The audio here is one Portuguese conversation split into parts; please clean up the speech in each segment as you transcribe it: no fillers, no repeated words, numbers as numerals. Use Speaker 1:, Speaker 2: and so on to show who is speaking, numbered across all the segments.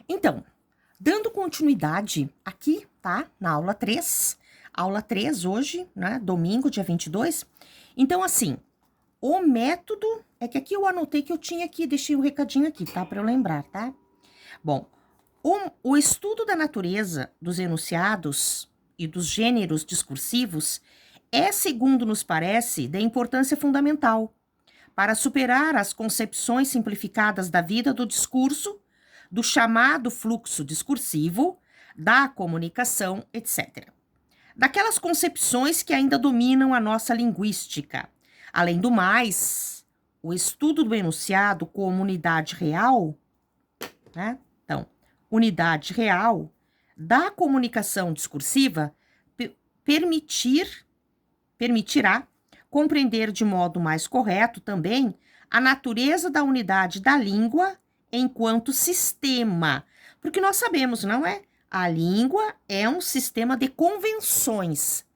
Speaker 1: Então, dando continuidade aqui, tá? Na aula 3. Aula 3 hoje, né? Domingo, dia 22. Então, assim, o método... É que aqui eu anotei que eu tinha aqui, deixei um recadinho aqui, tá? Pra eu lembrar, tá? Bom, o estudo da natureza dos enunciados e dos gêneros discursivos é, segundo nos parece, de importância fundamental para superar as concepções simplificadas da vida do discurso, do chamado fluxo discursivo, da comunicação, etc. Daquelas concepções que ainda dominam a nossa linguística. Além do mais, o estudo do enunciado como unidade real, né? Então, unidade real da comunicação discursiva permitirá compreender de modo mais correto também a natureza da unidade da língua enquanto sistema. Porque nós sabemos, não é? A língua é um sistema de convenções.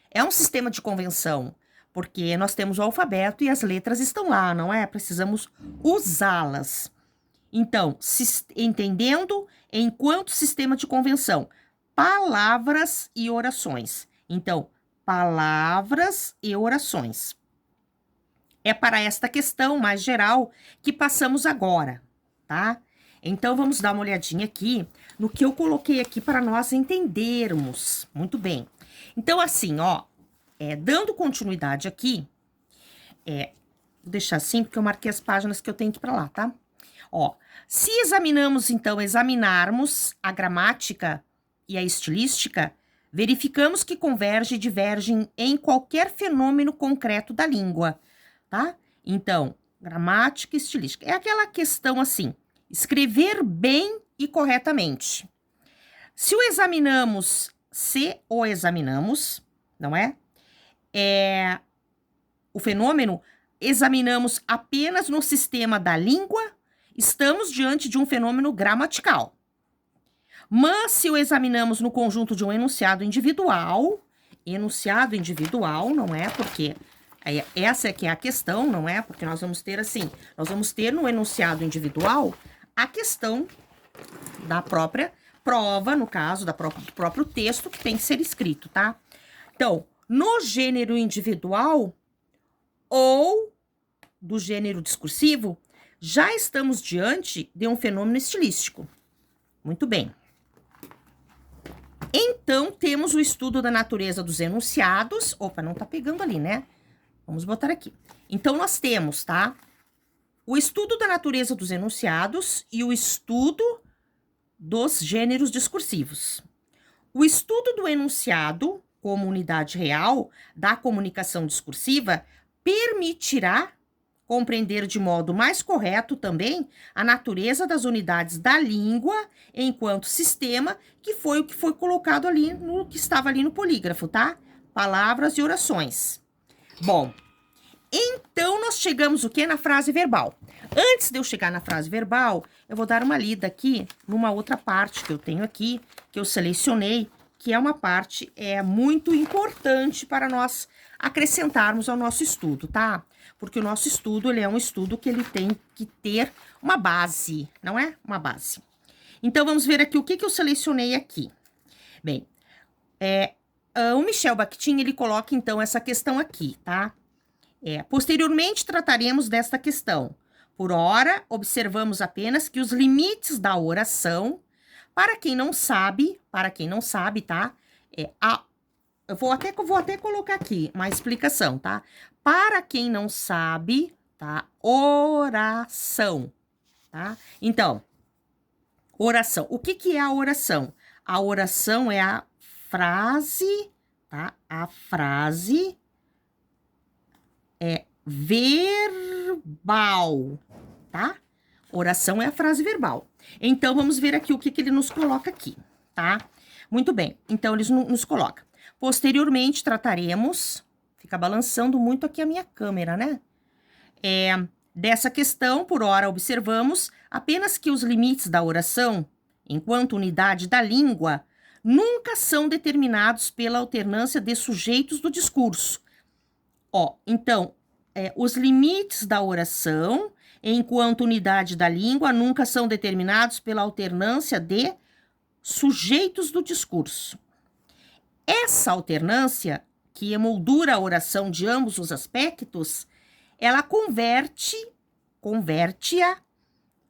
Speaker 1: É um sistema de convenção, porque nós temos o alfabeto e as letras estão lá, não é? Precisamos usá-las. Então, entendendo enquanto sistema de convenção, palavras e orações. Então, palavras e orações. É para esta questão mais geral que passamos agora, tá? Então, vamos dar uma olhadinha aqui no que eu coloquei aqui para nós entendermos. Muito bem. Então, assim, ó, dando continuidade aqui, vou deixar assim, porque eu marquei as páginas que eu tenho que ir para lá, tá? Ó, se examinarmos a gramática e a estilística, verificamos que convergem e divergem em qualquer fenômeno concreto da língua, tá? Então, gramática e estilística. É aquela questão assim, escrever bem e corretamente. Se o examinamos, não é? O fenômeno, examinamos apenas no sistema da língua, estamos diante de um fenômeno gramatical. Mas se o examinamos no conjunto de um enunciado individual, não é? Porque essa é que é a questão, não é? Porque nós vamos ter assim, nós vamos ter no enunciado individual a questão da própria prova, no caso, do próprio texto que tem que ser escrito, tá? Então, no gênero individual ou do gênero discursivo, já estamos diante de um fenômeno estilístico. Muito bem. Então, temos o estudo da natureza dos enunciados. Opa, não tá pegando ali, né? Vamos botar aqui. Então, nós temos, tá? O estudo da natureza dos enunciados e o estudo dos gêneros discursivos. O estudo do enunciado, como unidade real da comunicação discursiva, permitirá compreender de modo mais correto também a natureza das unidades da língua enquanto sistema, que foi o que foi colocado ali, no que estava ali no polígrafo, tá? Palavras e orações. Bom, então nós chegamos o quê? Na frase verbal. Antes de eu chegar na frase verbal, eu vou dar uma lida aqui numa outra parte que eu tenho aqui, que eu selecionei, que é uma parte muito importante para nós acrescentarmos ao nosso estudo, tá? Porque o nosso estudo, ele é um estudo que ele tem que ter uma base, não é? Uma base. Então, vamos ver aqui o que eu selecionei aqui. Bem, o Michel Bakhtin, ele coloca, então, essa questão aqui, tá? Posteriormente, trataremos desta questão. Por ora, observamos apenas que os limites da oração, para quem não sabe, tá? Eu vou até colocar aqui uma explicação, tá? Para quem não sabe, tá? Oração, tá? Então, oração. O que é a oração? A oração é a frase, tá? A frase verbal, tá? Oração é a frase verbal. Então, vamos ver aqui o que ele nos coloca aqui, tá? Muito bem. Então, eles nos colocam. Posteriormente, trataremos... Fica balançando muito aqui a minha câmera, né? Dessa questão, por ora, observamos apenas que os limites da oração, enquanto unidade da língua, nunca são determinados pela alternância de sujeitos do discurso. Então, os limites da oração, enquanto unidade da língua, nunca são determinados pela alternância de sujeitos do discurso. Essa alternância, que emoldura a oração de ambos os aspectos, ela converte-a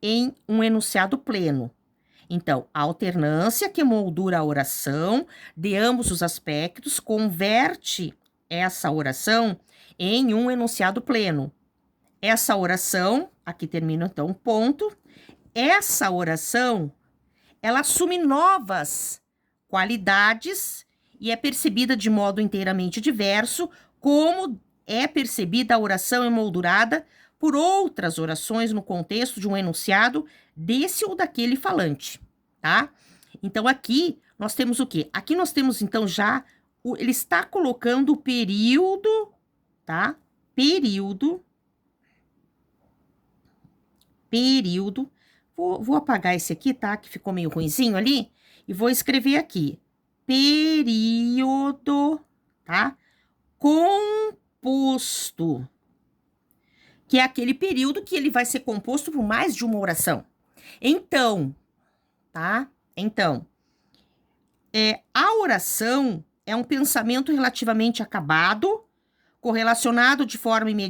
Speaker 1: em um enunciado pleno. Então, a alternância que emoldura a oração de ambos os aspectos converte essa oração em um enunciado pleno. Essa oração, aqui termina então um ponto, essa oração, ela assume novas qualidades e é percebida de modo inteiramente diverso, como é percebida a oração emoldurada por outras orações no contexto de um enunciado desse ou daquele falante, tá? Então, aqui nós temos o quê? Aqui nós temos, então, já, ele está colocando o período, tá? Período. Vou apagar esse aqui, tá? Que ficou meio ruinzinho ali. E vou escrever aqui. Período, tá? Composto. Que é aquele período que ele vai ser composto por mais de uma oração. Então, tá? Então, a oração é um pensamento relativamente acabado, correlacionado de forma imediata